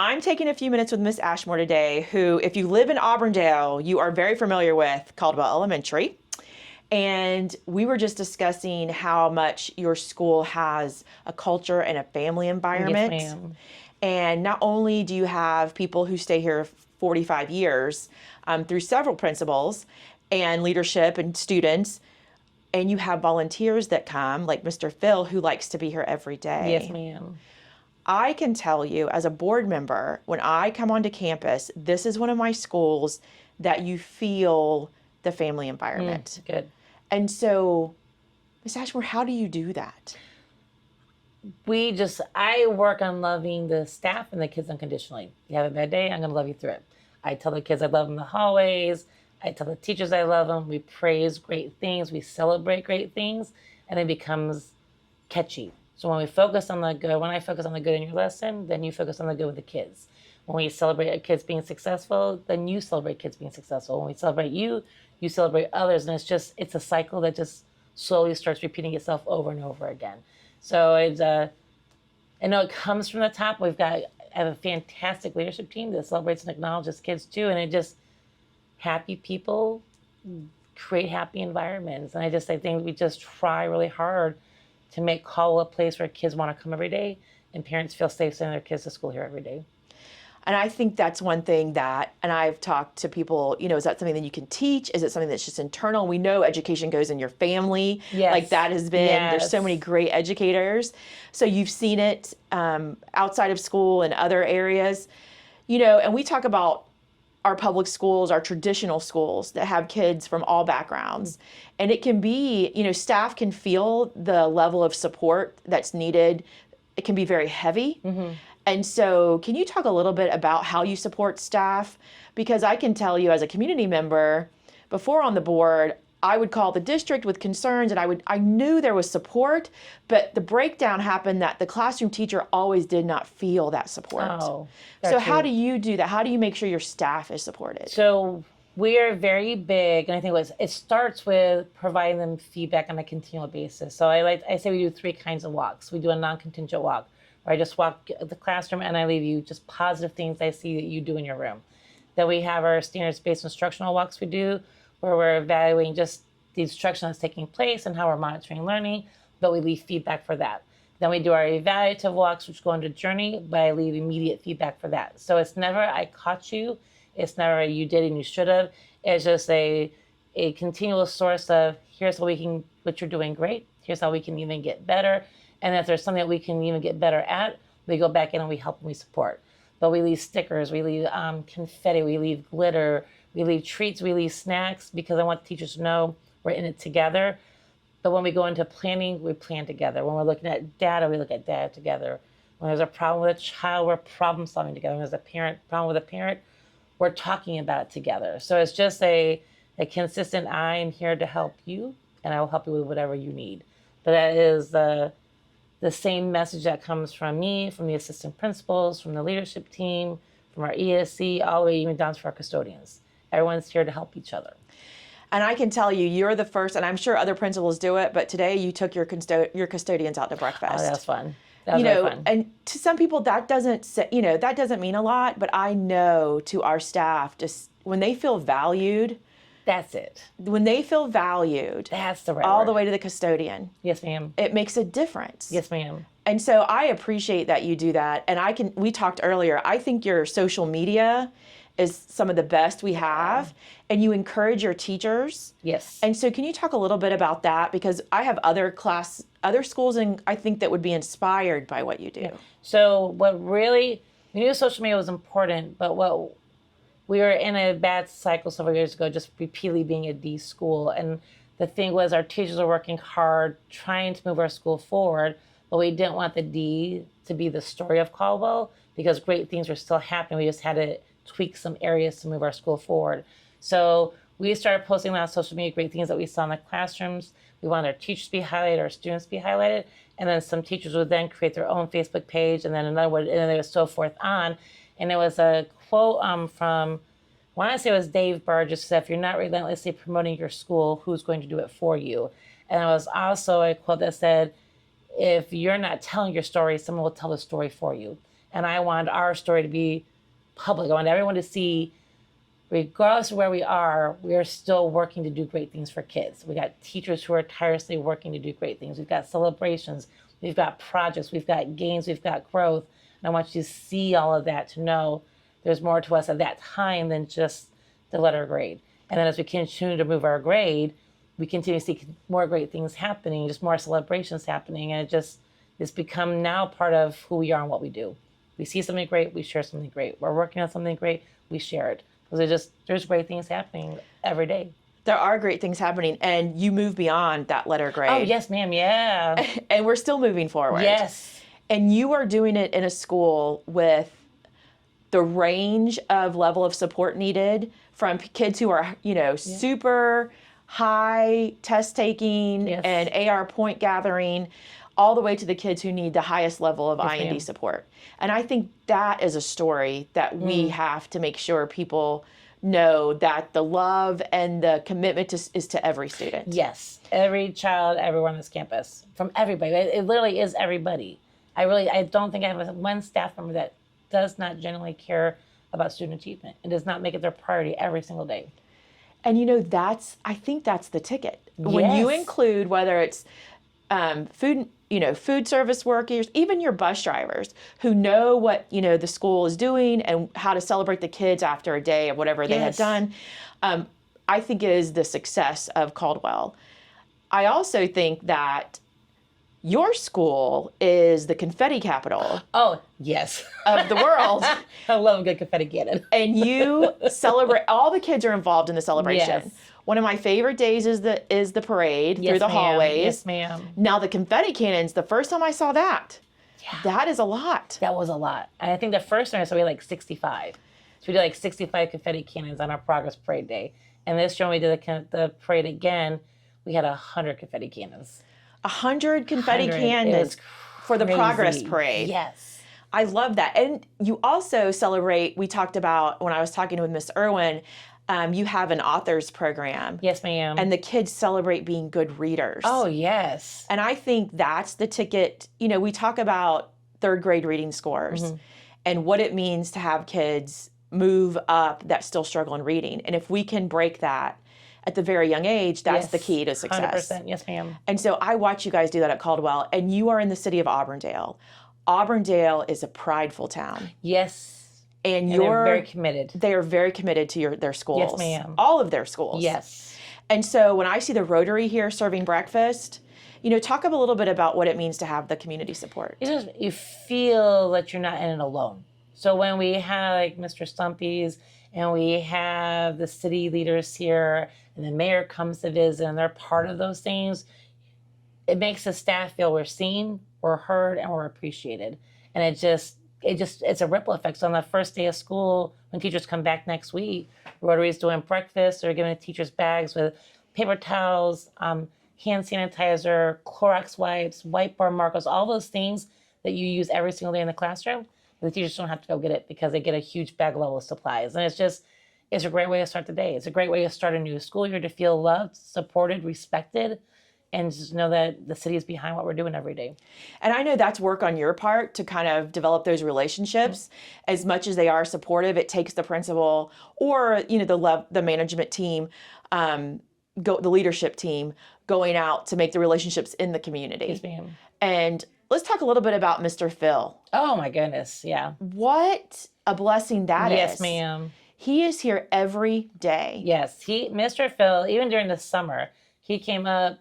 I'm taking a few minutes with Miss Ashmore today, who, if you live in Auburndale, you are very familiar with Caldwell Elementary. And we were just discussing how much your school has a culture and a family environment. Yes, ma'am. And not only do you have people who stay here 45 years through several principals and leadership and students, and you have volunteers that come, like Mr. Phil, who likes to be here every day. Yes, ma'am. I can tell you as a board member, when I come onto campus, this is one of my schools that you feel the family environment. Good. And so, Ms. Ashmore, how do you do that? I work on loving the staff and the kids unconditionally. You have a bad day, I'm going to love you through it. I tell the kids I love them in the hallways. I tell the teachers I love them. We praise great things. We celebrate great things. And it becomes catchy. So when we focus on the good, when I focus on the good in your lesson, then you focus on the good with the kids. When we celebrate kids being successful, then you celebrate kids being successful. When we celebrate you, you celebrate others. And it's a cycle that just slowly starts repeating itself over and over again. So I know it comes from the top. I have a fantastic leadership team that celebrates and acknowledges kids too. And happy people create happy environments. And I think we just try really hard to make Caldwell a place where kids want to come every day and parents feel safe sending their kids to school here every day. And I think that's one thing and I've talked to people, is that something that you can teach? Is it something that's just internal? We know education goes in your family. Yes. Like that has been, Yes. There's so many great educators. So you've seen it outside of school and other areas, and we talk about our public schools, our traditional schools that have kids from all backgrounds. And it can be, staff can feel the level of support that's needed. It can be very heavy. Mm-hmm. And so can you talk a little bit about how you support staff? Because I can tell you as a community member, before on the board, I would call the district with concerns and I knew there was support, but the breakdown happened that the classroom teacher always did not feel that support. Oh, so how do you do that? How do you make sure your staff is supported? So we are very big, and I think it starts with providing them feedback on a continual basis. So I say we do 3 kinds of walks. We do a non-contingent walk, where I just walk the classroom and I leave you just positive things I see that you do in your room. Then we have our standards-based instructional walks we do, where we're evaluating just the instruction that's taking place and how we're monitoring learning, but we leave feedback for that. Then we do our evaluative walks, which go into journey, but I leave immediate feedback for that. So it's never I caught you, it's never you did and you should have. It's just a continual source of here's what you're doing great, here's how we can even get better. And if there's something that we can even get better at, we go back in and we help and we support. But we leave stickers, we leave confetti, we leave glitter, we leave treats, we leave snacks, because I want the teachers to know we're in it together. But when we go into planning, we plan together. When we're looking at data, we look at data together. When there's a problem with a child, we're problem solving together. When there's a problem with a parent, we're talking about it together. So it's just a consistent, I am here to help you, and I will help you with whatever you need. But that is the same message that comes from me, from the assistant principals, from the leadership team, from our ESC, all the way even down to our custodians. Everyone's here to help each other. And I can tell you, you're the first, and I'm sure other principals do it, but today you took your custodians out to breakfast. Oh, that's fun. That was very fun. And to some people that doesn't mean a lot, but I know to our staff, just when they feel valued, that's it. When they feel valued, that's the right all word. The way to the custodian. Yes, ma'am. It makes a difference. Yes, ma'am. And so I appreciate that you do that. And we talked earlier, I think your social media is some of the best we have, and you encourage your teachers. Yes. And so can you talk a little bit about that? Because I have other schools, and I think that would be inspired by what you do. Yeah. So we knew social media was important, but we were in a bad cycle several years ago, just repeatedly being a D school. And the thing was our teachers were working hard, trying to move our school forward, but we didn't want the D to be the story of Caldwell, because great things were still happening. We just had to tweak some areas to move our school forward. So we started posting on social media great things that we saw in the classrooms. We wanted our teachers to be highlighted, our students to be highlighted, and then some teachers would then create their own Facebook page, and then another one, and then it was so forth on. And there was a quote from, I want to say it was Dave Burgess, said, if you're not relentlessly promoting your school, who's going to do it for you? And there was also a quote that said, if you're not telling your story, someone will tell the story for you. And I want our story to be public. I want everyone to see, regardless of where we are still working to do great things for kids. We got teachers who are tirelessly working to do great things. We've got celebrations, we've got projects, we've got games, we've got growth. And I want you to see all of that, to know there's more to us at that time than just the letter grade. And then as we continue to move our grade, we continue to see more great things happening, just more celebrations happening. And it's become now part of who we are and what we do. We see something great, we share something great. We're working on something great, we share it. Because there's great things happening every day. There are great things happening, and you move beyond that letter grade. Oh, yes, ma'am, yeah. And we're still moving forward. Yes. And you are doing it in a school with the range of level of support needed from kids who are, super high test taking and AR point gathering, all the way to the kids who need the highest level of IND support. And I think that is a story that we have to make sure people know, that the love and the commitment is to every student. Yes, every child, everyone on this campus, from everybody. It literally is everybody. I don't think I have one staff member that does not genuinely care about student achievement and does not make it their priority every single day. And I think that's the ticket. When you include, whether it's food service workers, even your bus drivers who know what, the school is doing and how to celebrate the kids after a day of whatever they have done, I think is the success of Caldwell. I also think that your school is the confetti capital. Oh, yes. Of the world. I love a good confetti cannon. And you celebrate, all the kids are involved in the celebration. Yes. One of my favorite days is the parade through the hallways. Yes, ma'am. Now the confetti cannons, the first time I saw that, that is a lot. That was a lot. And I think the first time I saw we had like 65. So we did like 65 confetti cannons on our progress parade day. And this year when we did the parade again, we had 100 confetti cannons. 100 confetti cannons for the progress parade. Yes. I love that. And you also celebrate, we talked about when I was talking with Miss Irwin, you have an authors program. Yes, ma'am. And the kids celebrate being good readers. Oh, yes. And I think that's the ticket. We talk about third grade reading scores and what it means to have kids move up that still struggle in reading. And if we can break that at the very young age, that's the key to success. 100%. Yes, ma'am. And so I watch you guys do that at Caldwell, and you are in the city of Auburndale. Auburndale is a prideful town. Yes. And they're very committed. They are very committed to their schools. Yes, ma'am. All of their schools. Yes. And so when I see the Rotary here serving breakfast, talk a little bit about what it means to have the community support. You feel that you're not in it alone. So when we have like Mr. Stumpy's and we have the city leaders here and the mayor comes to visit and they're part of those things, it makes the staff feel we're seen, we're heard, and we're appreciated. And it's a ripple effect. So on the first day of school, when teachers come back next week, Rotary's doing breakfast, they're giving the teachers bags with paper towels, hand sanitizer, Clorox wipes, whiteboard markers, all those things that you use every single day in the classroom. The teachers don't have to go get it because they get a huge bag level of supplies. And it's a great way to start the day. It's a great way to start a new school year, to feel loved, supported, respected, and just know that the city is behind what we're doing every day. And I know that's work on your part to kind of develop those relationships. As much as they are supportive, it takes the principal or the management team, the leadership team, going out to make the relationships in the community. Yes, ma'am. And let's talk a little bit about Mr. Phil. Oh my goodness, yeah. What a blessing that is. Yes, ma'am. He is here every day. Yes, Mr. Phil, even during the summer, he came up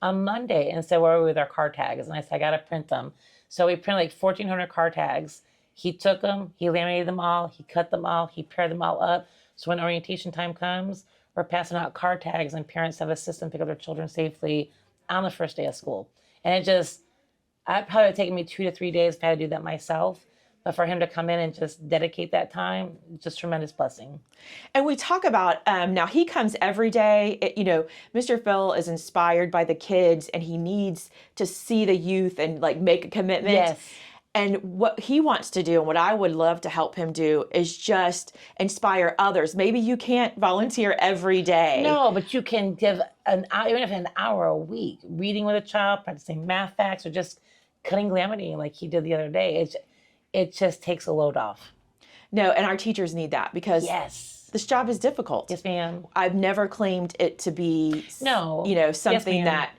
on Monday and said, where are we with our car tags? And I said, I got to print them. So we printed like 1,400 car tags. He took them, he laminated them all, he cut them all, he paired them all up. So when orientation time comes, we're passing out car tags and parents have a system to pick up their children safely on the first day of school. And it probably would have taken me 2 to 3 days if I had to do that myself. But for him to come in and just dedicate that time, just tremendous blessing. And we talk about, now he comes every day. Mr. Phil is inspired by the kids and he needs to see the youth and make a commitment. Yes. And what he wants to do and what I would love to help him do is just inspire others. Maybe you can't volunteer every day. No, but you can give even if an hour a week, reading with a child, practicing math facts, or just cutting laminating like he did the other day. it just takes a load off. No, and our teachers need that because Yes. this job is difficult. Yes, ma'am. I've never claimed it to be, No. something ma'am. that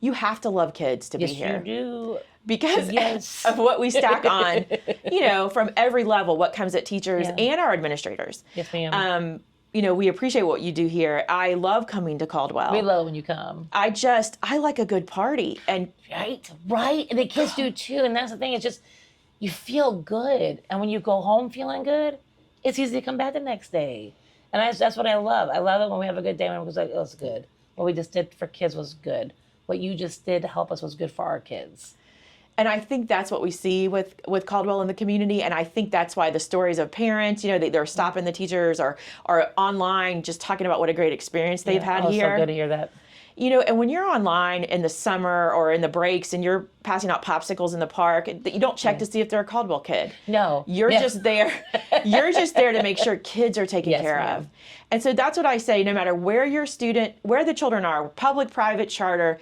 you have to love kids to Yes, be here. you do. Because Yes. of what we stack on, from every level, what comes at teachers and our administrators. Yes, ma'am. We appreciate what you do here. I love coming to Caldwell. We love when you come. I like a good party. And Right. And the kids do too. And that's the thing. It's just, you feel good. And when you go home feeling good, it's easy to come back the next day. And that's what I love. I love it when we have a good day when it was like, it was good. What we just did for kids was good. What you just did to help us was good for our kids. And I think that's what we see with Caldwell in the community. And I think that's why the stories of parents, they're stopping the teachers or online just talking about what a great experience they've had here. So good to hear that. And when you're online in the summer or in the breaks and you're passing out popsicles in the park, you don't check to see if they're a Caldwell kid. No. You're just there. You're just there to make sure kids are taken care of. And so that's what I say, no matter where where the children are, public, private, charter,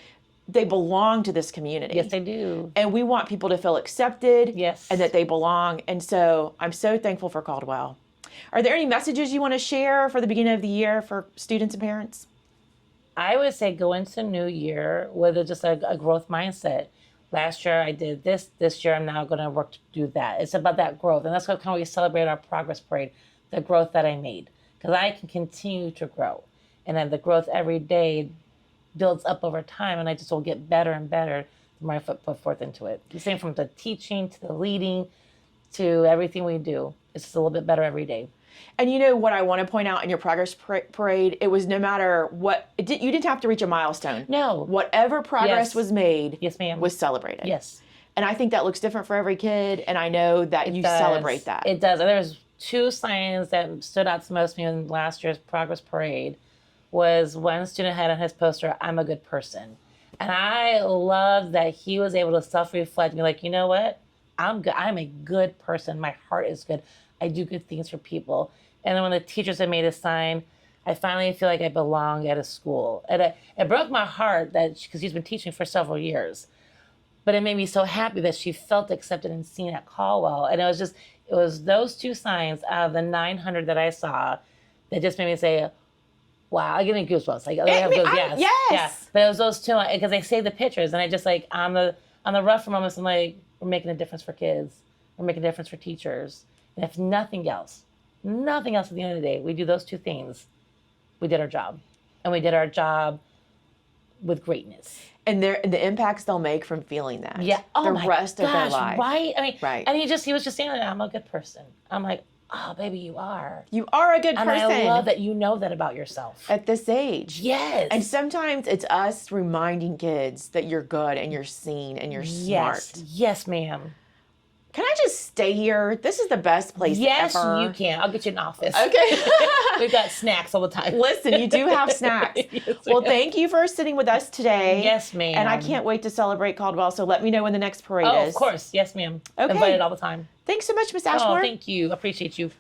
they belong to this community. Yes, they do. And we want people to feel accepted Yes. and that they belong. And so I'm so thankful for Caldwell. Are there any messages you want to share for the beginning of the year for students and parents? I would say go into new year with just a growth mindset. Last year I did this. This year I'm now going to work to do that. It's about that growth. And that's what kind of we celebrate our progress parade, the growth that I made. Because I can continue to grow. And then the growth every day builds up over time, and I just will get better and better the more I put forth into it. The same from the teaching to the leading to everything we do. It's just a little bit better every day. And what I want to point out in your progress parade, it was no matter what, you didn't have to reach a milestone. No. Whatever progress was made Yes, ma'am. was celebrated. Yes. And I think that looks different for every kid, and I know that you celebrate that. It does. There's two signs that stood out to most of me in last year's progress parade. Was one student had on his poster, "I'm a good person." And I love that he was able to self-reflect and be like, you know what? I'm good. I'm a good person. My heart is good. I do good things for people. And then when the teachers had made a sign, I finally feel like I belong at a school. And it broke my heart because he's been teaching for several years. But it made me so happy that she felt accepted and seen at Caldwell. And it was those two signs out of the 900 that I saw that just made me say, wow, I get me goosebumps. Like, I have goosebumps. Yes. Yeah. But it was those two because they saved the pictures, and I just on the rougher moments, I'm like, we're making a difference for kids, we're making a difference for teachers, and if nothing else at the end of the day, we do those two things, we did our job, and we did our job with greatness. And the impacts they'll make from feeling that. Yeah. Oh the my rest of their gosh, life. right? I mean, right. And he was just saying that I'm a good person. I'm like, oh, baby, you are. You are a good person. And I love that you know that about yourself. At this age. Yes. And sometimes it's us reminding kids that you're good and you're seen and you're smart. Yes, ma'am. Can I just stay here? This is the best place ever. Yes, you can. I'll get you an office. Okay. We've got snacks all the time. Listen, you do have snacks. Yes, well, thank you for sitting with us today. Yes, ma'am. And I can't wait to celebrate Caldwell, so let me know when the next parade is. Oh, of course. Yes, ma'am. Okay. Invited all the time. Thanks so much, Miss Oh, Ashmore. thank you. Appreciate you.